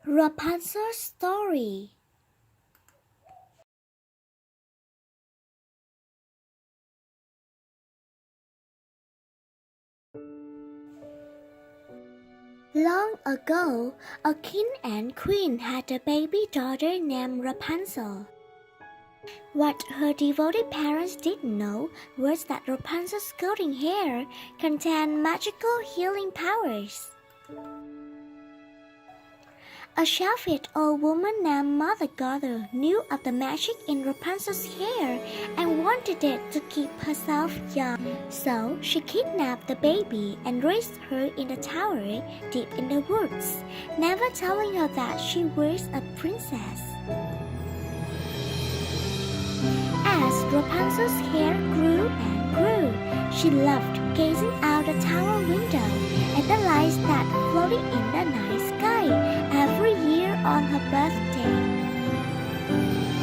Rapunzel's story. Long ago, a king and queen had a baby daughter named Rapunzel. What her devoted parents didn't know was that Rapunzel's golden hair contained magical healing powers. A selfish old woman named Mother Gothel knew of the magic in Rapunzel's hair and wanted it to keep herself young. So she kidnapped the baby and raised her in a tower deep in the woods, never telling her that she was a princess. As Rapunzel's hair grew and grew, she loved gazing out the tower window at the lights that floated in the night sky every year on her birthday.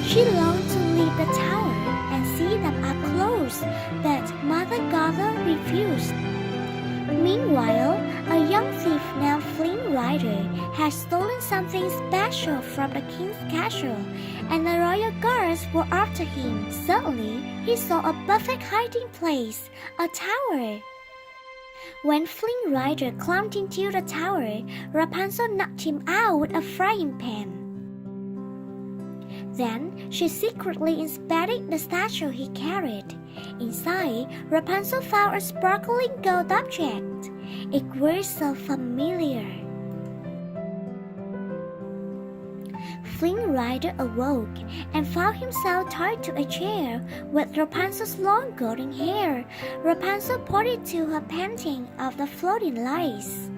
She longed to leave the tower and see them up close, but Mother Gothel refused. Meanwhile, a young thief named Flynn Rider had stolen something special from the king's castle, and the royal guards were after him. Suddenly, he saw a perfect hiding place, a tower. When Flynn Rider climbed into the tower, Rapunzel knocked him out with a frying pan. Then she secretly inspected the statue he carried. Inside, Rapunzel found a sparkling gold object. It was so familiar. Flynn Rider awoke and found himself tied to a chair with Rapunzel's long golden hair. Rapunzel pointed to her painting of the floating lights.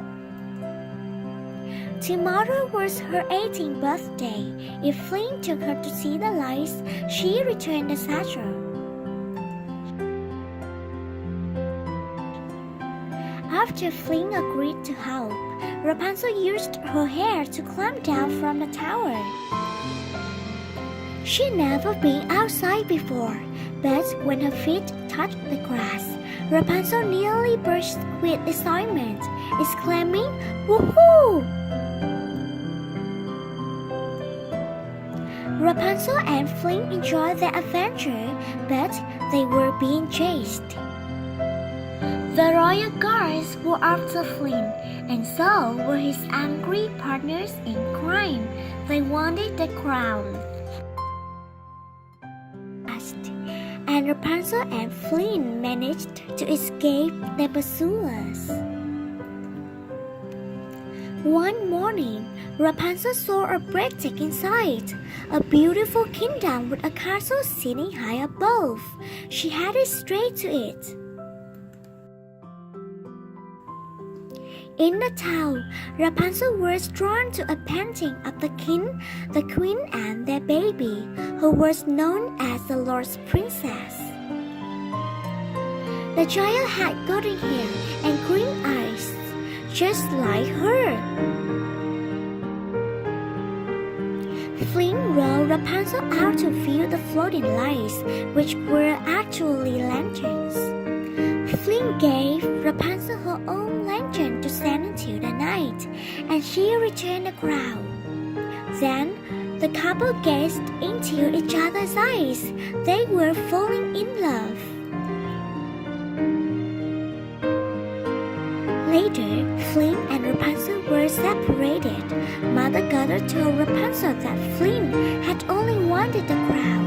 Tomorrow was her 18th birthday. If Flynn took her to see the lights, she returned the statue. After Flynn agreed to help, Rapunzel used her hair to climb down from the tower. She'd never been outside before, but when her feet touched the grass, Rapunzel nearly burst with excitement, exclaiming, "Woohoo!" Rapunzel and Flynn enjoyed their adventure, but they were being chased. The royal guards were after Flynn, and so were his angry partners in crime. They wanted the crown. And Rapunzel and Flynn managed to escape their pursuers. One morning, Rapunzel saw a breathtaking sight, a beautiful kingdom with a castle sitting high above. She headed straight to it. In the town, Rapunzel was drawn to a painting of the king, the queen, and their baby, who was known as the Lord's princess. The child had golden hair and green eyes, just like her. Flynn rode Rapunzel out to view the floating lights, which were actually lanterns. Flynn gave Rapunzel her own lantern to stand until the night, and she returned the crown. Then the couple gazed into each other's eyes. They were falling in love. Later, Flynn and Rapunzel were separated. Mother Gothel told Rapunzel that Flynn had only wanted the crown.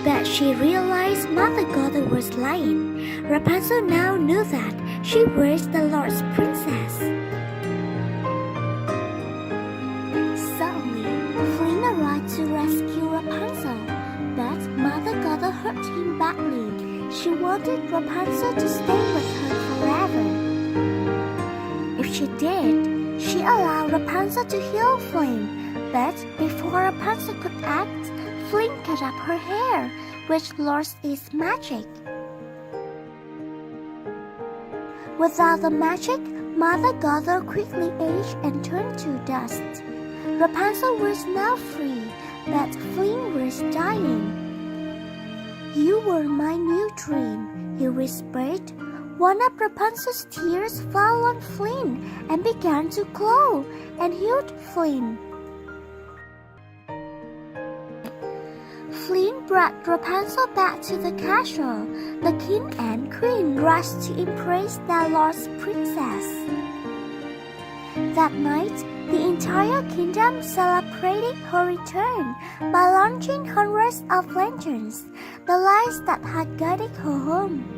But she realized Mother Gothel was lying. Rapunzel now knew that she was the Lord's princess. Suddenly, Flynn arrived to rescue Rapunzel, but Mother Gothel hurt him badly. She wanted Rapunzel to stay with her forever. If she did, she allowed Rapunzel to heal Flynn, but before Rapunzel could act, Flynn cut up her hair, which lost its magic. Without the magic, Mother Gothel quickly aged and turned to dust. Rapunzel was now free, but Flynn was dying. "You were my new dream," he whispered. One of Rapunzel's tears fell on Flynn and began to glow and healed Flynn. Flynn brought Rapunzel back to the castle. The king and queen rushed to embrace their lost princess. That night, the entire kingdom celebrated her return by launching hundreds of lanterns, the lights that had guided her home.